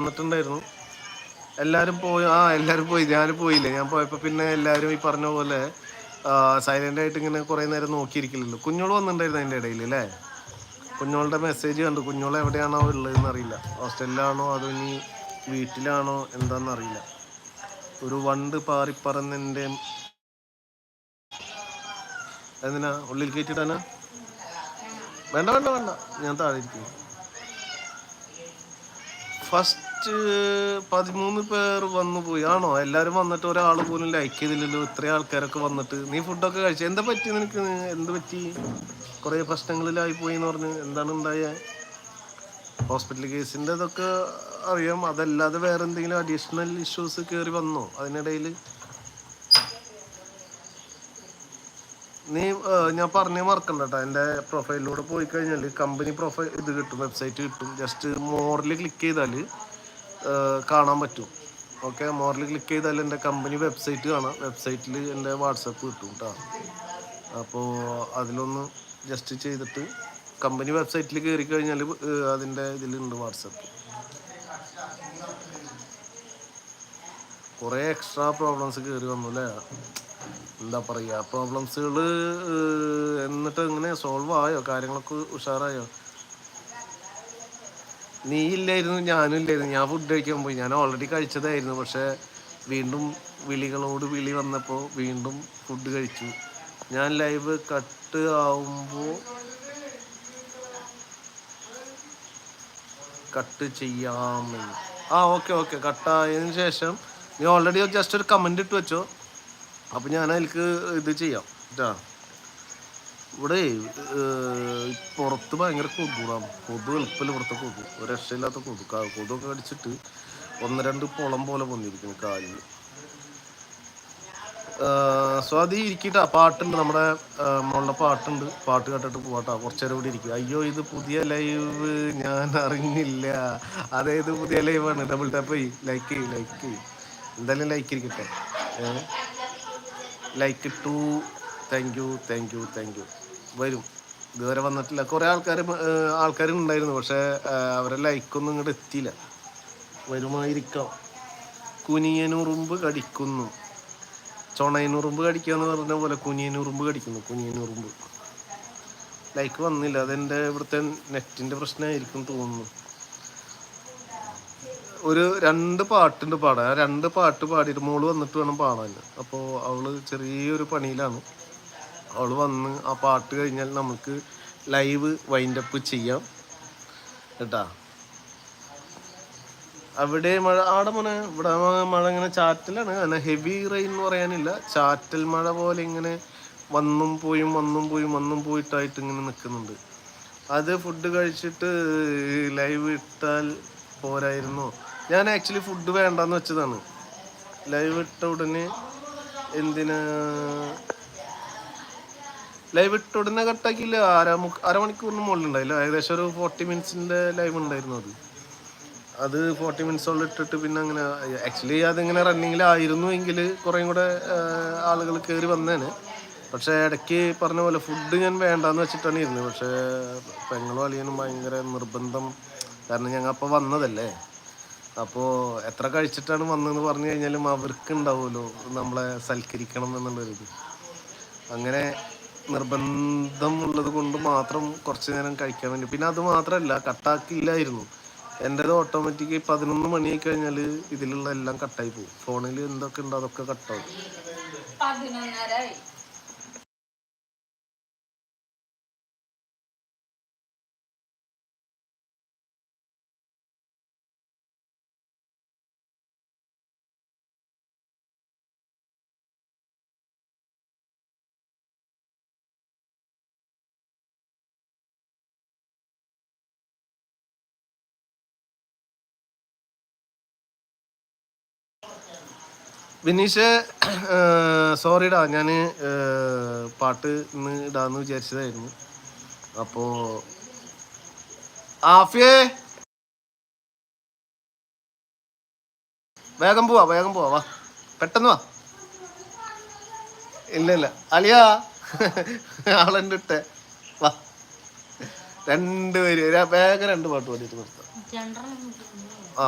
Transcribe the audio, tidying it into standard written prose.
വന്നിട്ടുണ്ടായിരുന്നു. എല്ലാവരും പോയി. എല്ലാവരും പോയി. ഞാനും പോയില്ല. ഞാൻ പോയപ്പോൾ പിന്നെ എല്ലാവരും ഈ പറഞ്ഞ പോലെ സൈലൻ്റ് ആയിട്ട് ഇങ്ങനെ കുറേ നേരം നോക്കിയിരിക്കില്ലല്ലോ. കുഞ്ഞോൾ വന്നിട്ടുണ്ടായിരുന്നു അതിൻ്റെ ഇടയിൽ അല്ലേ? കുഞ്ഞോളുടെ മെസ്സേജ് കണ്ടു. കുഞ്ഞോൾ എവിടെയാണോ ഉള്ളതെന്ന് അറിയില്ല. ഹോസ്റ്റലിലാണോ അതോ ഇനി വീട്ടിലാണോ എന്താണെന്നറിയില്ല. ഒരു വണ്ട് പാറിപ്പറന്നെൻ്റെ എന്തിനാ ഉള്ളിൽ കയറ്റിയിട്ടാനാ? വേണ്ട വേണ്ട വേണ്ട, ഞാൻ താഴെ ഇരിക്കുന്നു. ഫസ്റ്റ് 13 പേർ വന്നു പോയി. ആണോ? എല്ലാവരും വന്നിട്ട് ഒരാൾ പോലും ലൈക്ക് ചെയ്തില്ലല്ലോ. ഇത്രയും ആൾക്കാരൊക്കെ വന്നിട്ട്. നീ ഫുഡൊക്കെ കഴിച്ചു? എന്താ പറ്റി നിനക്ക്? എന്ത് പറ്റി? കുറേ പ്രശ്നങ്ങളിലായി പോയി എന്ന് പറഞ്ഞ്. എന്താണ് ഉണ്ടായ? ഹോസ്പിറ്റൽ കേസിൻ്റെ ഇതൊക്കെ അറിയാം. അതല്ലാതെ വേറെ എന്തെങ്കിലും അഡീഷണൽ ഇഷ്യൂസ് കയറി വന്നോ അതിനിടയിൽ? നീ ഞാൻ പറഞ്ഞേ മറക്കണ്ട കേട്ടോ. എൻ്റെ പ്രൊഫൈലിലൂടെ പോയി കഴിഞ്ഞാൽ കമ്പനി പ്രൊഫൈൽ ഇത് കിട്ടും, വെബ്സൈറ്റ് കിട്ടും. ജസ്റ്റ് മോറിൽ ക്ലിക്ക് ചെയ്താൽ കാണാൻ പറ്റും. ഓക്കെ, മോറിൽ ക്ലിക്ക് ചെയ്താൽ എൻ്റെ കമ്പനി വെബ്സൈറ്റ് കാണാം. വെബ്സൈറ്റിൽ എൻ്റെ വാട്സപ്പ് കിട്ടും കേട്ടോ. അപ്പോൾ അതിലൊന്ന് ജസ്റ്റ് ചെയ്തിട്ട് കമ്പനി വെബ്സൈറ്റിൽ കയറി കഴിഞ്ഞാൽ അതിൻ്റെ ഇതിലുണ്ട് വാട്സപ്പ്. കുറേ എക്സ്ട്രാ പ്രോബ്ലംസ് കയറി വന്നു അല്ലേ? എന്താ പറയുക, പ്രോബ്ലംസുകൾ. എന്നിട്ട് എങ്ങനെ സോൾവ് ആയോ? കാര്യങ്ങളൊക്കെ ഉഷാറായോ? നീ ഇല്ലായിരുന്നു, ഞാനും ഇല്ലായിരുന്നു. ഞാൻ ഫുഡ് കഴിക്കാൻ പോയി. ഞാൻ ഓൾറെഡി കഴിച്ചതായിരുന്നു. പക്ഷേ വീണ്ടും വിളികളോട് വിളി വന്നപ്പോൾ വീണ്ടും ഫുഡ് കഴിച്ചു. ഞാൻ ലൈവ് കട്ട് ആവുമ്പോൾ കട്ട് ചെയ്യാമെന്ന്. Okay okay. കട്ടായതിന് ശേഷം നീ ഓൾറെഡി ജസ്റ്റ് ഒരു കമൻറ്റ് ഇട്ട് വെച്ചോ. അപ്പോൾ ഞാൻ അതിലേക്ക് ഇത് ചെയ്യാം കേട്ടോ. ഇവിടെ പുറത്ത് ഭയങ്കര കൊതുകാണ്. കൊതു എളുപ്പമില്ല ഇവിടുത്തെ കൊതു. ഒരു രക്ഷയില്ലാത്ത കൊതു. കൊതുകൊക്കെ കടിച്ചിട്ട് 1-2 കുളം പോലെ വന്നിരിക്കുന്നു കാലിൽ. സ്വാതി ഇരിക്കട്ടാ. പാട്ടുണ്ട്, നമ്മുടെ മോളുടെ പാട്ടുണ്ട്. പാട്ട് കേട്ടിട്ട് പോവാട്ടാ. കുറച്ച് നേരം കൂടി ഇരിക്കും. അയ്യോ, ഇത് പുതിയ ലൈവ്, ഞാൻ അറിഞ്ഞില്ല. അതായത് പുതിയ ലൈവാണ്. ഡബിൾ ടാപ്പ് ചെയ്യ്, ലൈക്ക് ചെയ്യ്, ലൈക്ക് ചെയ്യ്. എന്തായാലും ലൈക്ക് ഇരിക്കട്ടെ. Like too. Thank you thank you thank you. വരും. ഇതുവരെ വന്നിട്ടില്ല. കുറേ ആൾക്കാരുണ്ടായിരുന്നു. പക്ഷേ അവരെ ലൈക്കൊന്നും ഇങ്ങോട്ട് എത്തിയില്ല. വരുമായിരിക്കാം. കുനിയനുറുമ്പ് കടിക്കുന്നു. ചൊണയനുറുമ്പ് കടിക്കുക എന്ന് പറഞ്ഞ പോലെ കുനിയനുറുമ്പ് കടിക്കുന്നു. കുനിയനുറുമ്പ് ലൈക്ക് വന്നില്ല. അതെൻ്റെ ഇവിടുത്തെ നെറ്റിൻ്റെ പ്രശ്നമായിരിക്കും തോന്നുന്നു. ഒരു 2 പാട്ടുണ്ട് പാടാൻ. 2 പാട്ട് പാടിയിട്ട് മോള് വന്നിട്ട് വേണം പാടാൻ. അപ്പോൾ അവള് ചെറിയൊരു പണിയിലാണ്. അവൾ വന്ന് ആ പാട്ട് കഴിഞ്ഞാൽ നമുക്ക് ലൈവ് വൈൻഡപ്പ് ചെയ്യാം കേട്ടാ. അവിടെ മഴ? ആടെ മോനെ ഇവിടെ മഴ ഇങ്ങനെ ചാറ്റലാണ്. അങ്ങനെ ഹെവി റെയിൻ എന്ന് പറയാനില്ല. ചാറ്റൽ മഴ പോലെ ഇങ്ങനെ വന്നും പോയും വന്നും പോയും വന്നും പോയിട്ടായിട്ട് ഇങ്ങനെ നിൽക്കുന്നുണ്ട്. അത് ഫുഡ് കഴിച്ചിട്ട് ലൈവ് ഇട്ടാൽ പോരായിരുന്നോ? ഞാൻ ആക്ച്വലി ഫുഡ് വേണ്ടെന്ന് വെച്ചതാണ്. ലൈവ് ഇട്ട ഉടനെ എന്തിനാ ലൈവ് ഇട്ട ഉടനെ കട്ടാക്കിയില്ല. അരമണിക്കൂറിന് മുകളിലുണ്ടായില്ല. ഏകദേശം ഒരു 40 മിനിറ്റ്സിൻ്റെ ലൈവ് ഉണ്ടായിരുന്നു. അത് 40 മിനിറ്റ്സോളം ഇട്ടിട്ട് പിന്നെ അങ്ങനെ ആക്ച്വലി അതിങ്ങനെ റണ്ണിങ്ങിലായിരുന്നു എങ്കിൽ കുറേയും കൂടെ ആളുകൾ കയറി വന്നേനെ. പക്ഷേ ഇടയ്ക്ക് പറഞ്ഞ പോലെ ഫുഡ് ഞാൻ വേണ്ടാന്ന് വെച്ചിട്ടാണ് ഇരുന്നത്. പക്ഷേ പെങ്ങളും അളിയനും ഭയങ്കര നിർബന്ധം. കാരണം ഞങ്ങൾ അപ്പോൾ വന്നതല്ലേ. അപ്പോൾ എത്ര കഴിച്ചിട്ടാണ് വന്നതെന്ന് പറഞ്ഞു കഴിഞ്ഞാലും അവർക്ക് ഉണ്ടാവുമല്ലോ നമ്മളെ സൽക്കരിക്കണം എന്നുള്ളൊരിത്. അങ്ങനെ നിർബന്ധം ഉള്ളത് കൊണ്ട് മാത്രം കുറച്ച് നേരം കഴിക്കാൻ വേണ്ടി. പിന്നെ അത് മാത്രമല്ല, കട്ടാക്കിയില്ലായിരുന്നു. എൻ്റേത് ഓട്ടോമാറ്റിക് 11 മണിയായി കഴിഞ്ഞാൽ ഇതിലുള്ള എല്ലാം കട്ടായി പോകും. ഫോണിൽ എന്തൊക്കെ ഉണ്ടോ അതൊക്കെ കട്ടാവും. വിനീഷ്, സോറിടാ, ഞാൻ പാട്ട് ഇന്ന് ഇടാന്ന് വിചാരിച്ചതായിരുന്നു. അപ്പോൾ ആഫിയേ, വേഗം പോവാ വാ, പെട്ടെന്ന് വാ. ഇല്ല അലിയാ, ആളെൻ്റെ ഇട്ടെ വാ. 2 പേര് വേഗം 2 പാട്ട് പാടിയിട്ട് നിർത്താം. ആ